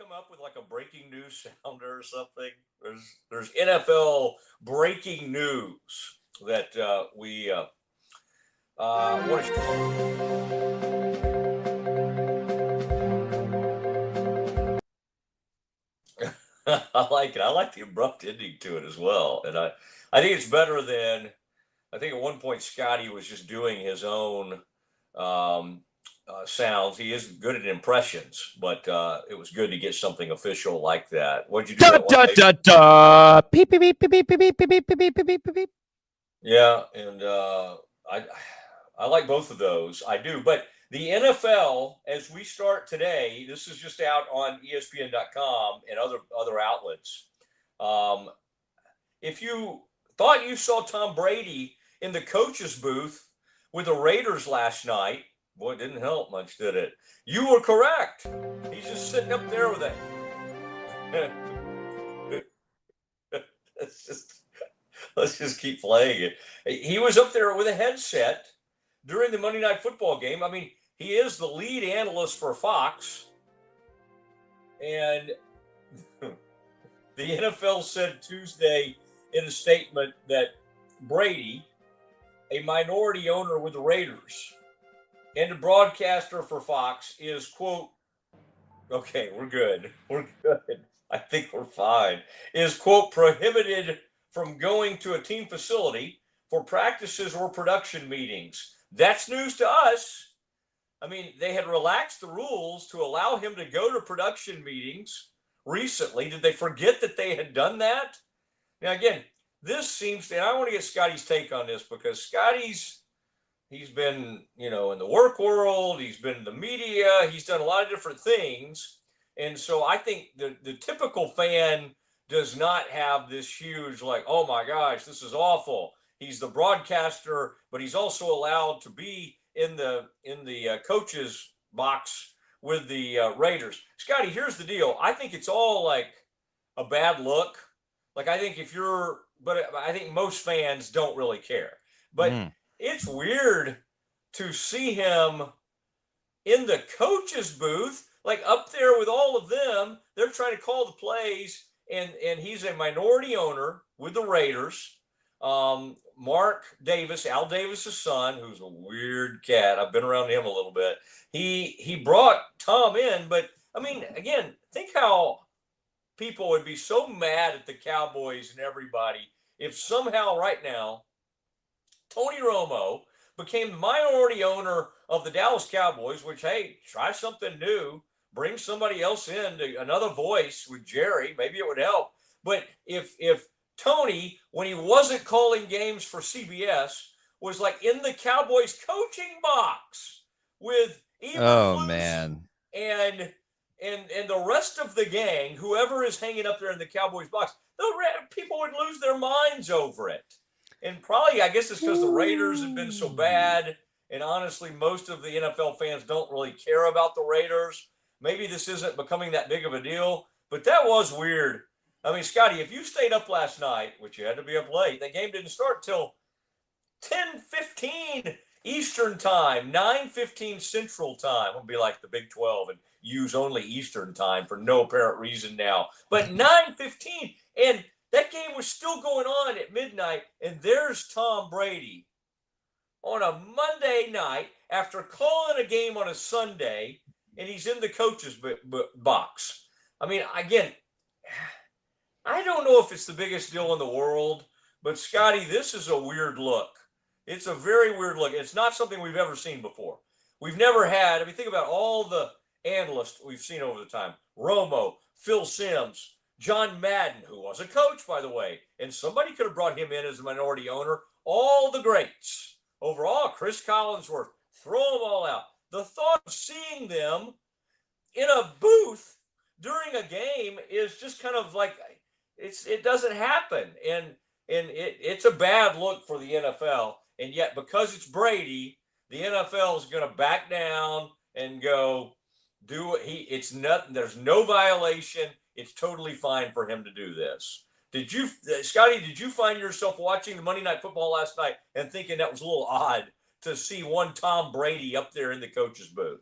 come up with like a breaking news sounder or something? There's NFL breaking news that we want to. I like it. I like the abrupt ending to it as well, and I think it's better than I think at one point Scotty was just doing his own um, sounds. He is good at impressions, but it was good to get something official like that. What'd you do Da that one? da da da. Beep beep beep beep beep beep beep beep beep beep beep beep beep. Yeah, and I I like both of those. I do, but the NFL as we start today, this is just out on ESPN.com and other outlets. Um, if you thought you saw Tom Brady in the coach's booth with the Raiders last night, boy, it didn't help much, did it? You were correct. He's just sitting up there with it. Let's just let's just keep playing it. He was up there with a headset during the Monday Night Football game. I mean, he is the lead analyst for Fox, and the NFL said Tuesday in a statement that Brady, a minority owner with the Raiders and a broadcaster for Fox, is, quote, okay, we're good. We're good. I think we're fine. Is, quote, prohibited from going to a team facility for practices or production meetings. That's news to us. I mean, they had relaxed the rules to allow him to go to production meetings recently. Did they forget that they had done that? Now, again, this seems to, and I want to get Scotty's take on this because he's been, in the work world, he's been in the media, he's done a lot of different things. And so I think the typical fan does not have this huge, like, oh my gosh, this is awful. He's the broadcaster, but he's also allowed to be in the coach's box with the Raiders. Scotty, here's the deal. I think it's all like a bad look. Like I think but I think most fans don't really care. But it's weird to see him in the coach's booth, like up there with all of them. They're trying to call the plays, and he's a minority owner with the Raiders. Mark Davis, Al Davis's son, who's a weird cat. I've been around him a little bit. He brought Tom in, but I mean, again, think how people would be so mad at the Cowboys and everybody if somehow right now Tony Romo became the minority owner of the Dallas Cowboys, which, hey, try something new, bring somebody else in, another voice with Jerry, maybe it would help. But if Tony, when he wasn't calling games for CBS, was like in the Cowboys coaching box with Eberflus and the rest of the gang, whoever is hanging up there in the Cowboys box, the people would lose their minds over it. And probably, I guess it's because the Raiders have been so bad. And honestly, most of the NFL fans don't really care about the Raiders. Maybe this isn't becoming that big of a deal, but that was weird. I mean, Scotty, if you stayed up last night, which you had to be up late, the game didn't start till 10:15 Eastern time, 9:15 Central time. It'll be like the Big 12 and use only Eastern time for no apparent reason now. But 9:15, and that game was still going on at midnight, and there's Tom Brady on a Monday night after calling a game on a Sunday, and he's in the coach's box. I mean, again, I don't know if it's the biggest deal in the world, but Scotty, this is a weird look. It's a very weird look. It's not something we've ever seen before. We've never had, I mean, think about all the analysts we've seen over the time. Romo, Phil Simms, John Madden, who was a coach, by the way, and somebody could have brought him in as a minority owner. All the greats. Overall, Chris Collinsworth, throw them all out. The thought of seeing them in a booth during a game is just kind of like, it doesn't happen. And it's a bad look for the NFL. And yet, because it's Brady, the NFL is going to back down and go do what it's nothing. There's no violation. It's totally fine for him to do this. Scotty, did you find yourself watching the Monday Night Football last night and thinking that was a little odd to see one Tom Brady up there in the coach's booth?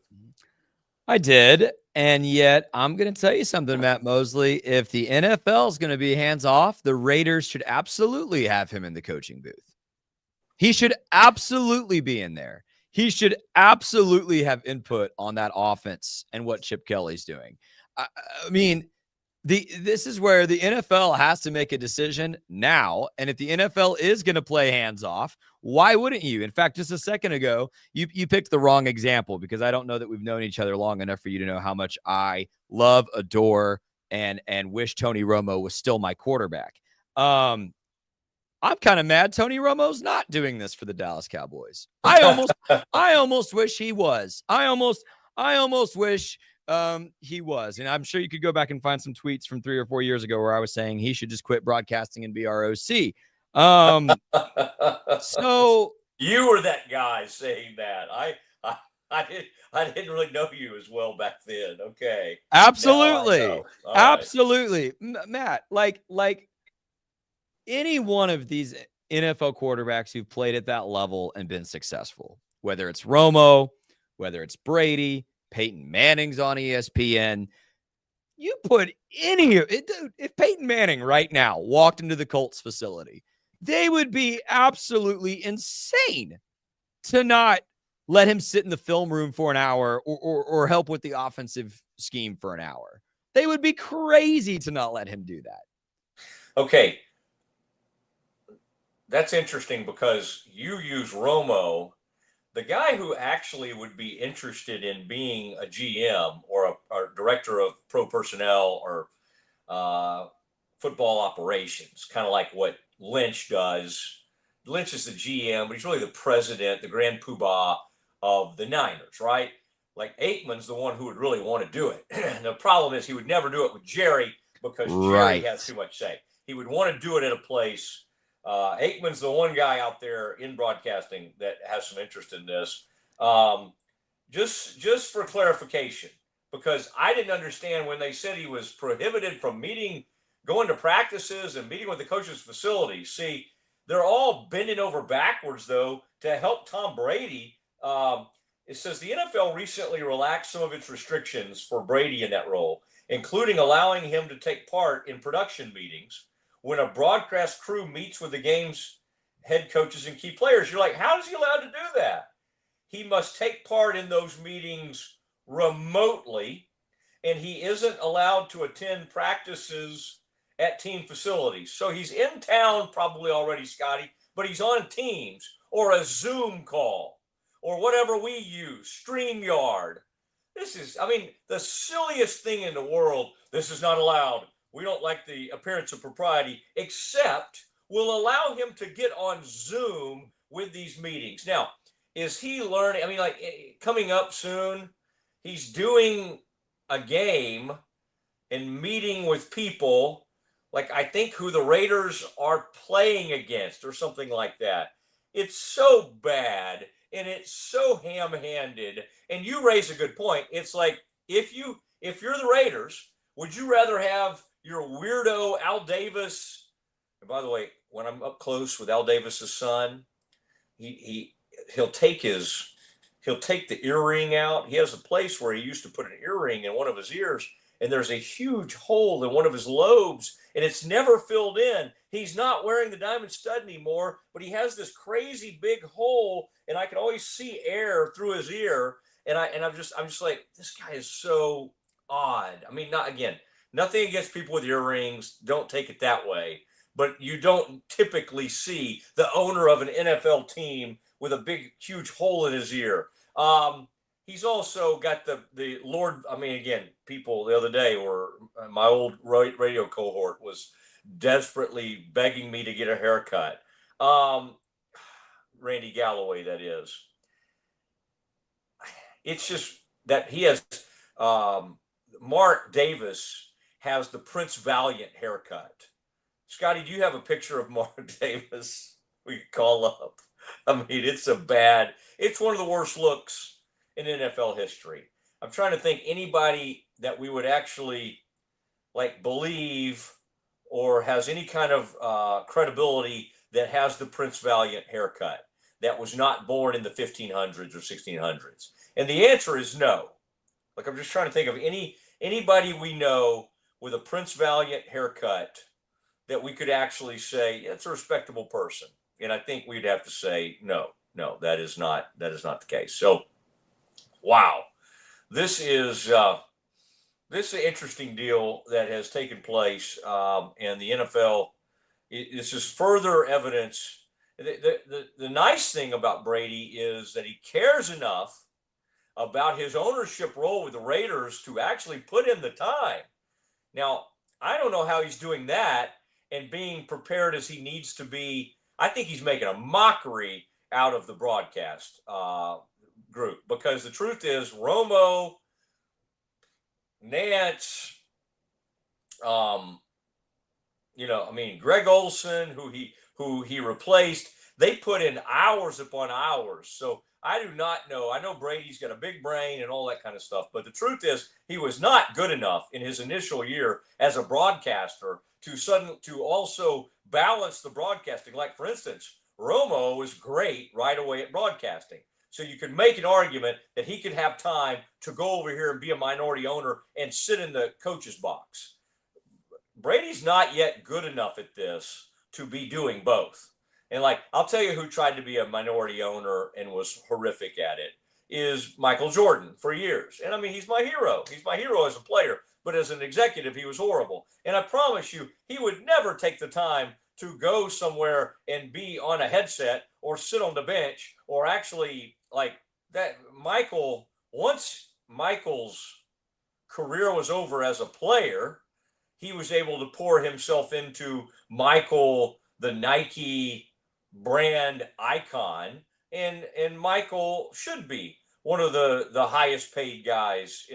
I did. And yet, I'm going to tell you something, Matt Moseley. If the NFL is going to be hands off, the Raiders should absolutely have him in the coaching booth. He should absolutely be in there. He should absolutely have input on that offense and what Chip Kelly's doing. I mean, this is where the NFL has to make a decision now. And if the NFL is going to play hands off, why wouldn't you? In fact, just a second ago, you picked the wrong example, because I don't know that we've known each other long enough for you to know how much I love, adore, and wish Tony Romo was still my quarterback. I'm kind of mad Tony Romo's not doing this for the Dallas Cowboys. I almost wish he was. I almost wish he was. And I'm sure you could go back and find some tweets from 3 or 4 years ago where I was saying he should just quit broadcasting and be ROC. So you were that guy saying that. I didn't really know you as well back then. Okay. Absolutely. Absolutely. Right. Matt, like any one of these NFL quarterbacks who've played at that level and been successful, whether it's Romo, whether it's Brady, Peyton Manning's on ESPN, you put any of it. If Peyton Manning right now walked into the Colts facility, they would be absolutely insane to not let him sit in the film room for an hour or help with the offensive scheme for an hour. They would be crazy to not let him do that. Okay. That's interesting, because you use Romo. The guy who actually would be interested in being a GM or a director of pro personnel or football operations, kind of like what Lynch does. Lynch is the GM, but he's really the president, the grand poobah of the Niners, right? Like Aikman's the one who would really want to do it. The problem is he would never do it with Jerry, because Jerry has too much say. He would want to do it at a place. Aikman's the one guy out there in broadcasting that has some interest in this. Just for clarification, because I didn't understand when they said he was prohibited from going to practices and meeting with the coaches' facilities. See, they're all bending over backwards, though, to help Tom Brady. It says the NFL recently relaxed some of its restrictions for Brady in that role, including allowing him to take part in production meetings when a broadcast crew meets with the game's head coaches and key players. You're like, how is he allowed to do that? He must take part in those meetings remotely, and he isn't allowed to attend practices at team facilities. So he's in town probably already, Scotty, but he's on Teams or a Zoom call or whatever we use, StreamYard. This is, the silliest thing in the world. This is not allowed. We don't like the appearance of propriety, except we'll allow him to get on Zoom with these meetings. Now, is he learning? Coming up soon, he's doing a game and meeting with people, like I think who the Raiders are playing against or something like that. It's so bad and it's so ham-handed. And you raise a good point. It's like, if you're the Raiders, would you rather have your weirdo Al Davis? And by the way, when I'm up close with Al Davis's son, he'll take the earring out. He has a place where he used to put an earring in one of his ears, and there's a huge hole in one of his lobes, and it's never filled in. He's not wearing the diamond stud anymore, but he has this crazy big hole, and I can always see air through his ear. And I'm just like, this guy is so odd. Nothing against people with earrings. Don't take it that way. But you don't typically see the owner of an NFL team with a big, huge hole in his ear. He's also got the Lord. People the other day my old radio cohort was desperately begging me to get a haircut. Randy Galloway, that is. It's just that he has, Mark Davis has the Prince Valiant haircut. Scotty, do you have a picture of Mark Davis we could call up? It's one of the worst looks in NFL history. I'm trying to think anybody that we would actually believe or has any kind of credibility that has the Prince Valiant haircut that was not born in the 1500s or 1600s. And the answer is no. Like, I'm just trying to think of anybody we know with a Prince Valiant haircut that we could actually say it's a respectable person. And I think we'd have to say no, that is not the case. So, wow, this is an interesting deal that has taken place, and the NFL is just further evidence. The nice thing about Brady is that he cares enough about his ownership role with the Raiders to actually put in the time. Now, I don't know how he's doing that and being prepared as he needs to be. I think he's making a mockery out of the broadcast group, because the truth is Romo, Nance, Greg Olson, who he replaced, they put in hours upon hours. So I do not know. I know Brady's got a big brain and all that kind of stuff, but the truth is he was not good enough in his initial year as a broadcaster to also balance the broadcasting. Like, for instance, Romo was great right away at broadcasting. So you could make an argument that he could have time to go over here and be a minority owner and sit in the coach's box. Brady's not yet good enough at this to be doing both. And, like, I'll tell you who tried to be a minority owner and was horrific at it is Michael Jordan for years. And I mean, he's my hero. He's my hero as a player, but as an executive, he was horrible. And I promise you, he would never take the time to go somewhere and be on a headset or sit on the bench or actually, like, that. Once Michael's career was over as a player, he was able to pour himself into Michael, the Nike brand icon, and Michael should be one of the highest paid guys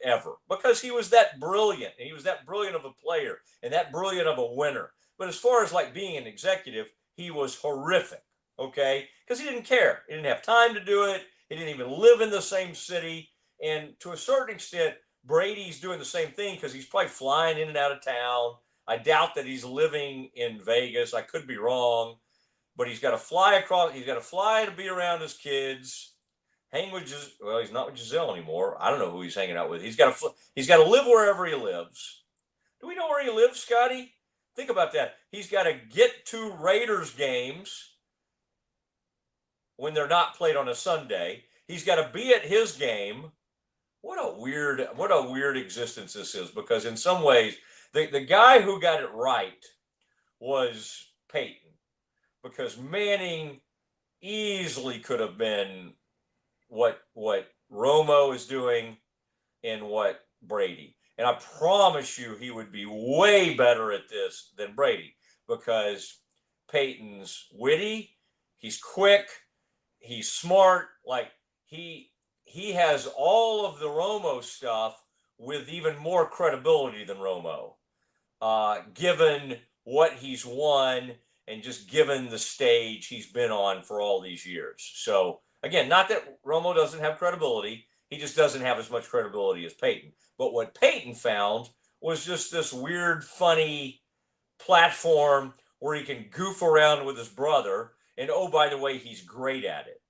ever, because he was that brilliant, and he was that brilliant of a player and that brilliant of a winner. But as far as like being an executive, he was horrific, okay? Because he didn't care. He didn't have time to do it. He didn't even live in the same city. And to a certain extent, Brady's doing the same thing because he's probably flying in and out of town. I doubt that he's living in Vegas. I could be wrong, but he's got to fly across. He's got to fly to be around his kids, hang with well, he's not with Giselle anymore. I don't know who he's hanging out with. He's got to live wherever he lives. Do we know where he lives, Scotty? Think about that. He's got to get to Raiders games when they're not played on a Sunday. He's got to be at his game. What a weird existence this is, because in some ways, the guy who got it right was Peyton, because Manning easily could have been what Romo is doing and what Brady. And I promise you he would be way better at this than Brady, because Peyton's witty, he's quick, he's smart, like he has all of the Romo stuff with even more credibility than Romo, given what he's won and just given the stage he's been on for all these years. So, again, not that Romo doesn't have credibility. He just doesn't have as much credibility as Peyton. But what Peyton found was just this weird, funny platform where he can goof around with his brother. And, oh, by the way, he's great at it.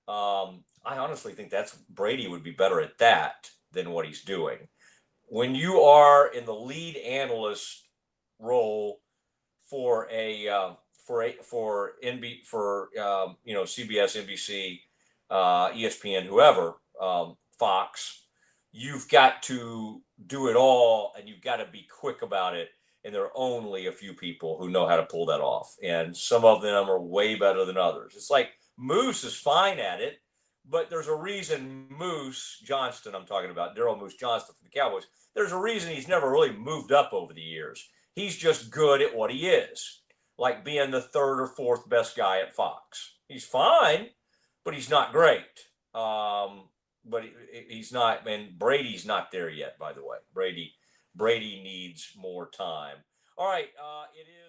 I honestly think Brady would be better at that than what he's doing. When you are in the lead analyst role for CBS, NBC, ESPN, whoever, Fox, you've got to do it all, and you've got to be quick about it. And there are only a few people who know how to pull that off, and some of them are way better than others. It's like Moose is fine at it, but there's a reason Moose Johnston, I'm talking about Daryl Moose Johnston from the Cowboys, there's a reason he's never really moved up over the years. He's just good at what he is, like being the third or fourth best guy at Fox. He's fine, but he's not great. But he's not, and Brady's not there yet, by the way. Brady needs more time. All right, it is.